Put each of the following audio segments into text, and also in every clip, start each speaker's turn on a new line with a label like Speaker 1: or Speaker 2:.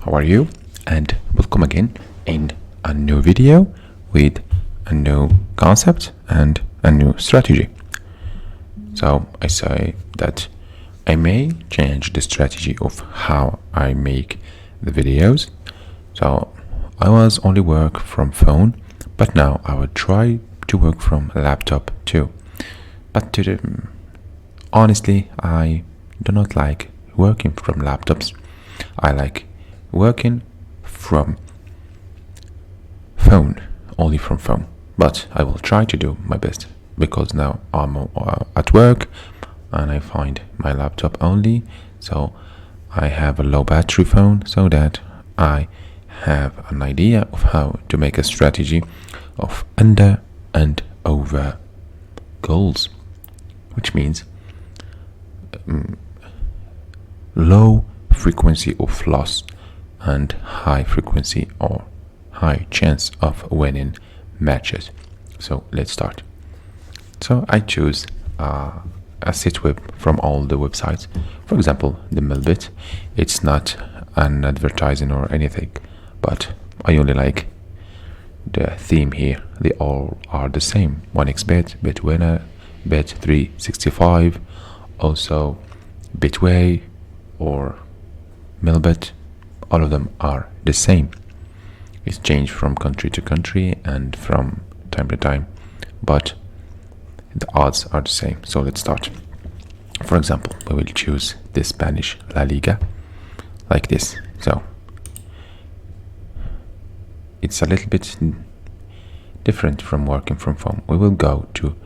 Speaker 1: how are you? And welcome again in a new video with a new concept and a new strategy. So I say that I may change the strategy of how I make the videos. So I was only work from phone, but now I will try to work from laptop too. But honestly, I do not like working from laptops. I like working from phone, only from phone. But I will try to do my best because now I'm at work and I find my laptop only. So I have a low battery phone so that I have an idea of how to make a strategy of under and over goals, which means low frequency of loss and high frequency or high chance of winning matches. So let's start. So I choose a siteweb from all the websites. For example, the Melbit. It's not an advertising or anything, but I only like the theme here. They all are the same. 1xBet, BetWinner, Bet365, also Betway or Melbit. All of them are the same. It's changed from country to country and from time to time, but the odds are the same. So let's start. For example, we will choose the Spanish La Liga like this. So it's a little bit different from working from home. We will go to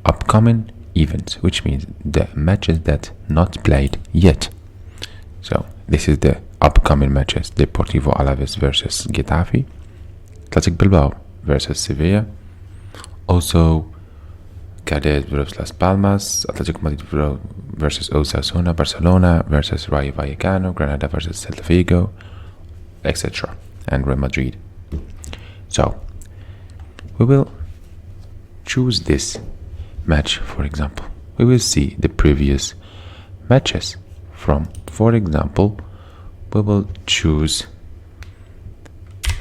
Speaker 1: upcoming events, which means the matches that not played yet. So this is the upcoming matches: Deportivo Alaves versus Getafe, Athletic Bilbao versus Sevilla, also Cádiz versus Las Palmas, Athletic Madrid versus Osasuna, Barcelona versus Rayo Vallecano, Granada versus Celta Vigo, etc., and Real Madrid. So we will choose this match. For example, we will see the previous matches from, for example, we will choose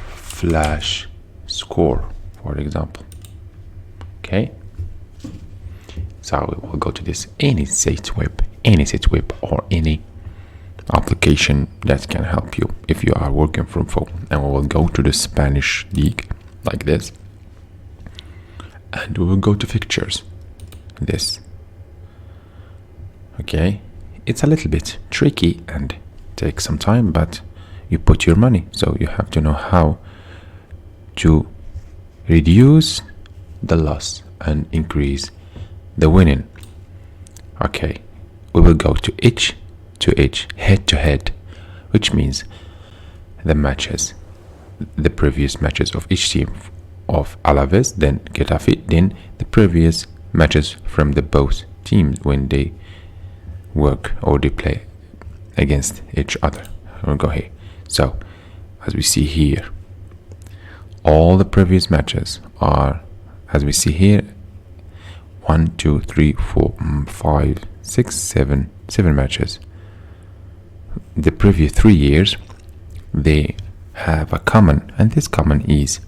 Speaker 1: flash score, for example. Okay, so we will go to this any siteweb or any application that can help you if you are working from phone, and we will go to the Spanish league like this, and we will go to fixtures. This, okay, it's a little bit tricky and takes some time, but you put your money, so you have to know how to reduce the loss and increase the winning. Okay, we will go to each head to head, which means the matches, the previous matches of each team, of Alaves, then Getafe, then the previous matches from the both teams when they work or they play against each other. We'll go here. So as we see here, all the previous matches are, as we see here, 1, 2, 3, 4, 5, 6, 7 matches. The previous 3 years, they have a common, and this common is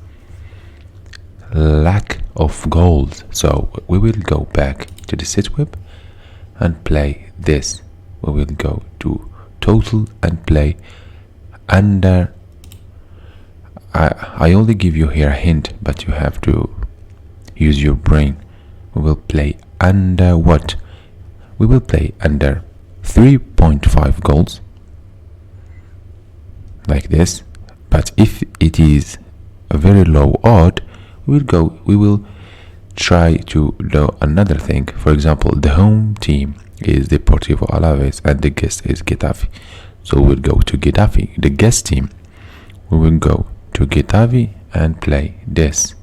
Speaker 1: lack of goals. So we will go back to the siteweb and play this. We will go to total and play under. I only give you here a hint, but you have to use your brain. We will play under what? We will play under 3.5 goals like this. But if it is a very low odd, we will try to do another thing. For example, the home team is Deportivo Alaves and the guest is Getafe. So we'll go to Getafe, the guest team. We will go to Getafe and play this.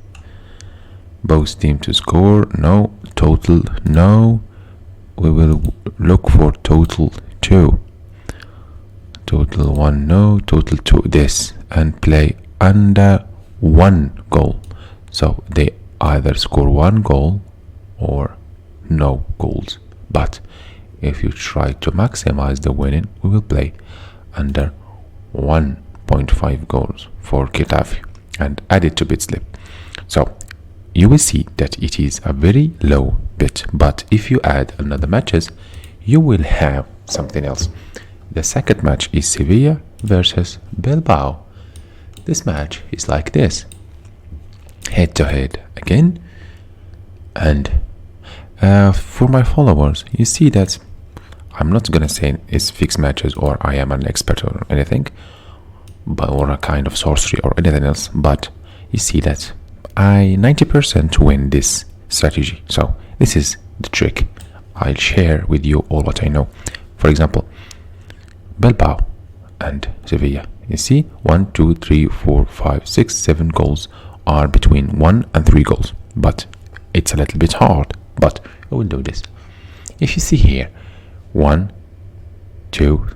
Speaker 1: Both team to score, no. Total, no. We will look for total 2. Total 1, no. Total 2, this. And play under 1 goal. So they either score 1 goal or no goals. But if you try to maximize the winning, we will play under 1 1.5 goals for Getafe and add it to bid slip. So you will see that it is a very low bid, but if you add another matches, you will have something else. The second match is Sevilla versus Bilbao. This match is like this, head to head again. And for my followers, you see that I'm not gonna say it's fixed matches or I am an expert or anything, but or a kind of sorcery or anything else, but you see that I 90% win this strategy. So this is the trick. I'll share with you all what I know. For example, Bilbao and Sevilla. You see 1, 2, 3, 4, 5, 6, 7 goals are between 1 and 3 goals, but it's a little bit hard, but I will do this. If you see here 1, 2,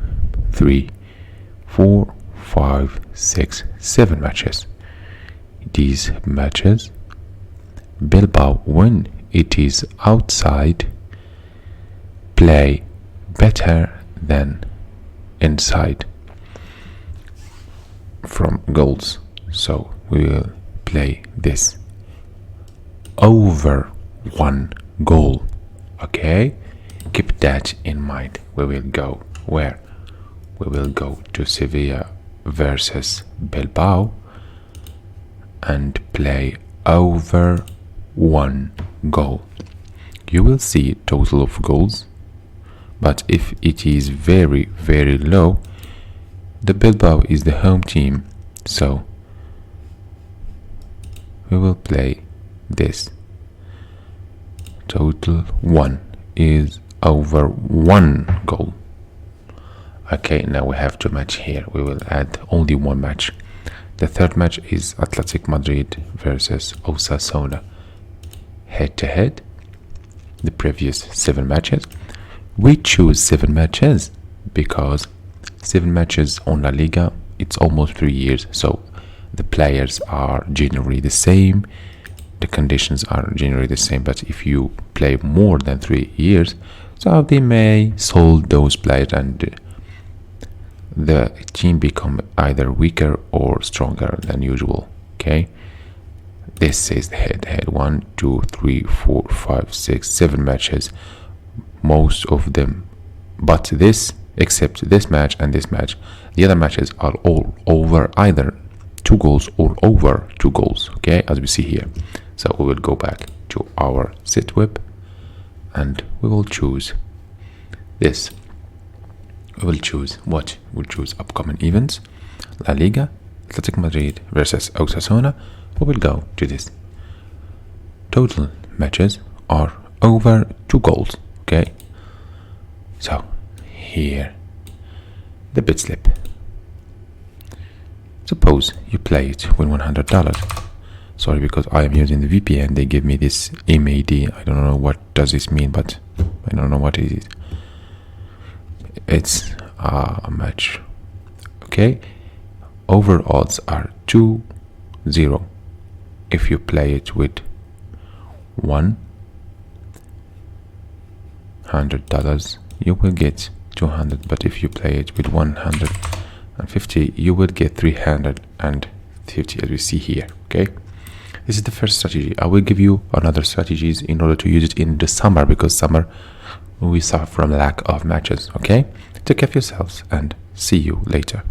Speaker 1: 3, 4, 5, 6, 7 matches. These matches, Bilbao, when it is outside, play better than inside from goals. So we will play this over 1 goal. Okay, keep that in mind. We will go where? We will go to Sevilla versus Bilbao and play over 1 goal. You will see total of goals, but if it is very, very low, the Bilbao is the home team, so we will play this. Total 1 is over 1 goal. Okay, now we have 2 match here. We will add only 1 match. The third match is Athletic Madrid versus Osasuna. Head to head. The previous 7 matches. We choose 7 matches because 7 matches on La Liga, it's almost 3 years, so the players are generally the same, the conditions are generally the same. But if you play more than 3 years, so they may sold those players and the team become either weaker or stronger than usual. Okay, this is the head-to-head. 1, 2, 3, 4, 5, 6, 7 matches, most of them, but this, except this match and this match, the other matches are all over either 2 goals or over 2 goals. Okay, as we see here. So we will go back to our sit whip and we will choose this. We will choose what? We'll choose upcoming events, La Liga, Athletic Madrid versus Osasuna. We will go to this. Total matches are over 2 goals. Okay, so here the bid slip. Suppose you play it with $100. Sorry, because I am using the VPN, they give me this MAD. I don't know what does this mean, but I don't know what it is. It's a match. Okay, over odds are 2-0. If you play it with $100, you will get 200, but if you play it with 150, you will get 350, as we see here. Okay, this is the first strategy. I will give you another strategies in order to use it in the summer, because summer we suffer from lack of matches. Okay, take care of yourselves and see you later.